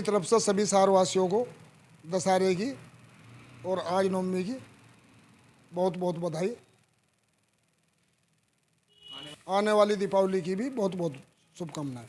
तरफ से सभी शहरवासियों को दशहरे की और आज नवमी की बहुत बहुत बधाई। आने वाली दीपावली की भी बहुत बहुत शुभकामनाएं।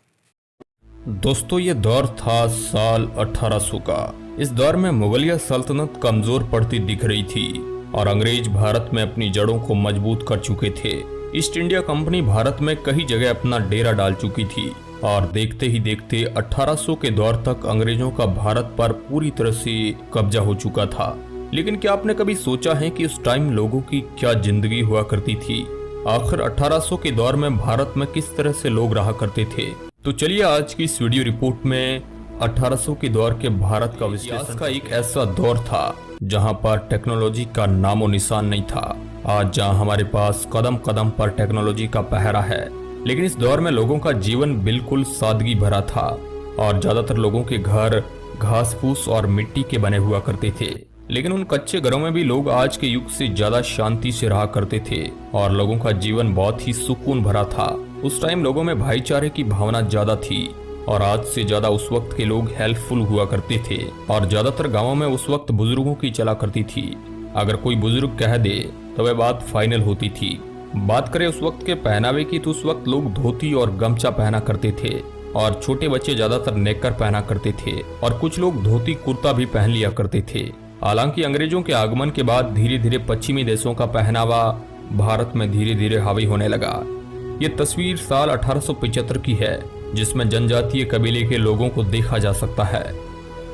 दोस्तों, ये दौर था साल 1800 का। इस दौर में मुगलिया सल्तनत कमजोर पड़ती दिख रही थी और अंग्रेज भारत में अपनी जड़ों को मजबूत कर चुके थे। ईस्ट इंडिया कंपनी भारत में कई जगह अपना डेरा डाल चुकी थी और देखते ही देखते 1800 के दौर तक अंग्रेजों का भारत पर पूरी तरह से कब्जा हो चुका था। लेकिन क्या आपने कभी सोचा है कि उस टाइम लोगों की क्या जिंदगी हुआ करती थी? आखिर 1800 के दौर में भारत में किस तरह से लोग रहा करते थे? तो चलिए आज की इस वीडियो रिपोर्ट में 1800 के दौर के भारत का विश्लेषण। का एक ऐसा दौर था जहां पर टेक्नोलॉजी का नामो निशान नहीं था। आज जहां हमारे पास कदम कदम पर टेक्नोलॉजी का पहरा है, लेकिन इस दौर में लोगों का जीवन बिल्कुल सादगी भरा था और ज्यादातर लोगों के घर घास फूस और मिट्टी के बने हुआ करते थे। लेकिन उन कच्चे घरों में भी लोग आज के युग से ज्यादा शांति से रहा करते थे और लोगों का जीवन बहुत ही सुकून भरा था। उस टाइम लोगों में भाईचारे की भावना ज्यादा थी और आज से ज्यादा उस वक्त के लोग हेल्पफुल हुआ करते थे और ज्यादातर गाँवों में उस वक्त बुजुर्गों की चला करती थी। अगर कोई बुजुर्ग कह दे तो वह बात फाइनल होती थी। बात करें उस वक्त के पहनावे की तो उस वक्त लोग धोती और गमछा पहना करते थे और छोटे बच्चे ज्यादातर नेकर पहना करते थे और कुछ लोग धोती कुर्ता भी पहन लिया करते थे। हालांकि अंग्रेजों के आगमन के बाद धीरे धीरे पश्चिमी देशों का पहनावा भारत में धीरे धीरे हावी होने लगा। ये तस्वीर साल 1875 की है जिसमें जनजातीय कबीले के लोगों को देखा जा सकता है।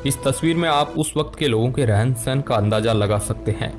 इस तस्वीर में आप उस वक्त के लोगों के रहन सहन का अंदाजा लगा सकते हैं।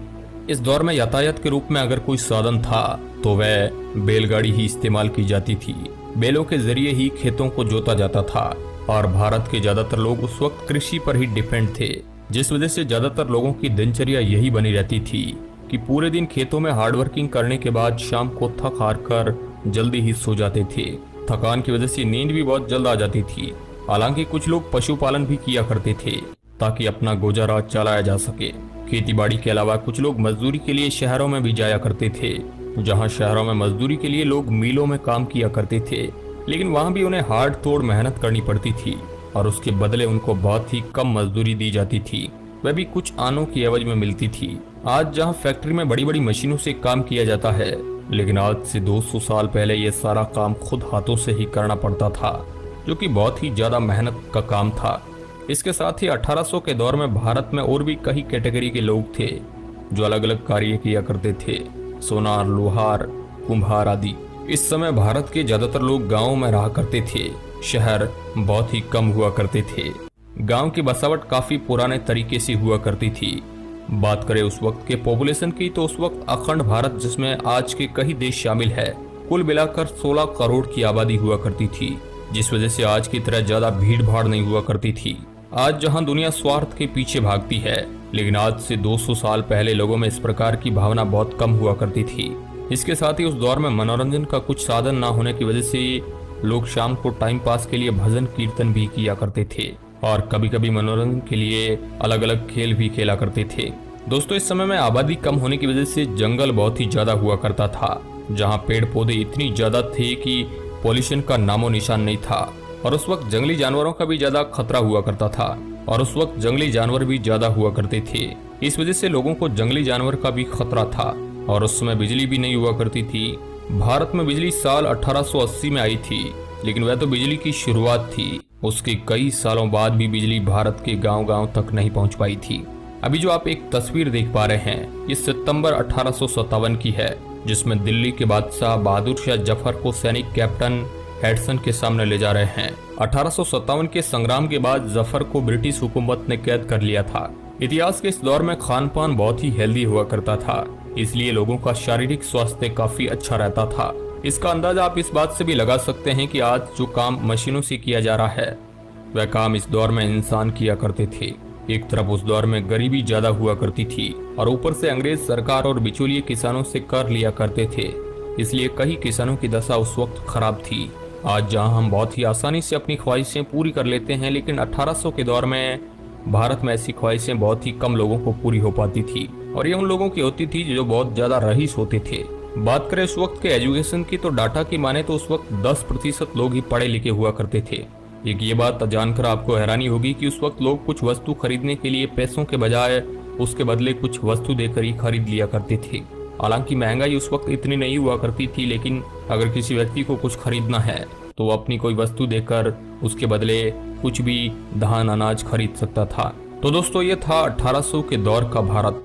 इस दौर में यातायात के रूप में अगर कोई साधन था तो वह बैलगाड़ी ही इस्तेमाल की जाती थी। बैलों के जरिए ही खेतों को जोता जाता था और भारत के ज्यादातर लोग उस वक्त कृषि पर ही डिपेंड थे, जिस वजह से ज्यादातर लोगों की दिनचर्या यही बनी रहती थी कि पूरे दिन खेतों में हार्डवर्किंग करने के बाद शाम को थक हार कर जल्दी ही सो जाते थे। थकान की वजह से नींद भी बहुत जल्द आ जाती थी। हालांकि कुछ लोग पशुपालन भी किया करते थे ताकि अपना गुजारा चलाया जा सके। खेतीबाड़ी के अलावा कुछ लोग मजदूरी के लिए शहरों में भी जाया करते थे, जहां शहरों में मजदूरी के लिए लोग मिलों में काम किया करते थे, लेकिन वहां भी उन्हें हार्ड तोड़ मेहनत करनी पड़ती थी और उसके बदले उनको बहुत ही कम मजदूरी दी जाती थी, वह भी कुछ आनों की एवज में मिलती थी। आज जहां फैक्ट्री में बड़ी बड़ी मशीनों से काम किया जाता है, लेकिन आज से 200 साल पहले ये सारा काम खुद हाथों से ही करना पड़ता था, जो कि बहुत ही ज्यादा मेहनत का काम था। इसके साथ ही 1800 के दौर में भारत में और भी कई कैटेगरी के लोग थे जो अलग अलग कार्य किया करते थे, सोनार, लोहार, कुम्हार आदि। इस समय भारत के ज्यादातर लोग गाँवों में रहा करते थे, शहर बहुत ही कम हुआ करते थे। गांव की बसावट काफी पुराने तरीके से हुआ करती थी। बात करें उस वक्त के पॉपुलेशन की तो उस वक्त अखंड भारत, जिसमें आज के कई देश शामिल है, कुल मिलाकर 16 करोड़ की आबादी हुआ करती थी, जिस वजह से आज की तरह ज्यादा भीड़ भाड़ नहीं हुआ करती थी। आज जहां दुनिया स्वार्थ के पीछे भागती है, लेकिन आज से 200 साल पहले लोगों में इस प्रकार की भावना बहुत कम हुआ करती थी। इसके साथ ही उस दौर में मनोरंजन का कुछ साधन न होने की वजह से लोग शाम को टाइम पास के लिए भजन कीर्तन भी किया करते थे और कभी कभी मनोरंजन के लिए अलग अलग खेल भी खेला करते थे। दोस्तों, इस समय में आबादी कम होने की वजह से जंगल बहुत ही ज्यादा हुआ करता था, जहाँ पेड़ पौधे इतनी ज्यादा थे कि पॉल्यूशन का नामो निशान नहीं था और उस वक्त जंगली जानवरों का भी ज्यादा खतरा हुआ करता था और उस वक्त जंगली जानवर भी ज्यादा हुआ करते थे। इस वजह से लोगों को जंगली जानवर का भी खतरा था और उस समय बिजली भी नहीं हुआ करती थी। भारत में बिजली साल 1880 में आई थी, लेकिन वह तो बिजली की शुरुआत थी। उसके कई सालों बाद भी बिजली भारत के गांव-गांव तक नहीं पहुंच पाई थी। अभी जो आप एक तस्वीर देख पा रहे हैं, ये सितंबर 1857 की है, जिसमें दिल्ली के बादशाह बहादुर शाह जफर को सैनिक कैप्टन हेडसन के सामने ले जा रहे हैं। 1857 के संग्राम के बाद जफर को ब्रिटिश हुकूमत ने कैद कर लिया था। इतिहास के इस दौर में खान पान बहुत ही हेल्दी हुआ करता था, इसलिए लोगों का शारीरिक स्वास्थ्य काफी अच्छा रहता था। इसका अंदाजा आप इस बात से भी लगा सकते हैं कि आज जो काम मशीनों से किया जा रहा है, वह काम इस दौर में इंसान किया करते थे। एक तरफ उस दौर में गरीबी ज्यादा हुआ करती थी और ऊपर से अंग्रेज सरकार और बिचौलिए किसानों से कर लिया करते थे, इसलिए कई किसानों की दशा उस वक्त खराब थी। आज जहां हम बहुत ही आसानी से अपनी ख्वाहिशें पूरी कर लेते हैं, लेकिन 1800 के दौर में भारत में ऐसी ख्वाहिशें बहुत ही कम लोगों को पूरी हो पाती थी और ये उन लोगों की होती थी जो बहुत ज्यादा रईस होते थे। बात करें उस वक्त के एजुकेशन की तो डाटा की माने तो उस वक्त 10% लोग ही पढ़े लिखे हुआ करते थे। एक ये बात जानकर आपको हैरानी होगी कि उस वक्त लोग कुछ वस्तु खरीदने के लिए पैसों के बजाय उसके बदले कुछ वस्तु देकर ही खरीद लिया करते थे। हालांकि महंगाई उस वक्त इतनी नहीं हुआ करती थी, लेकिन अगर किसी व्यक्ति को कुछ खरीदना है तो वो अपनी कोई वस्तु देकर उसके बदले कुछ भी धान अनाज खरीद सकता था। तो दोस्तों ये था 1800 के दौर का भारत।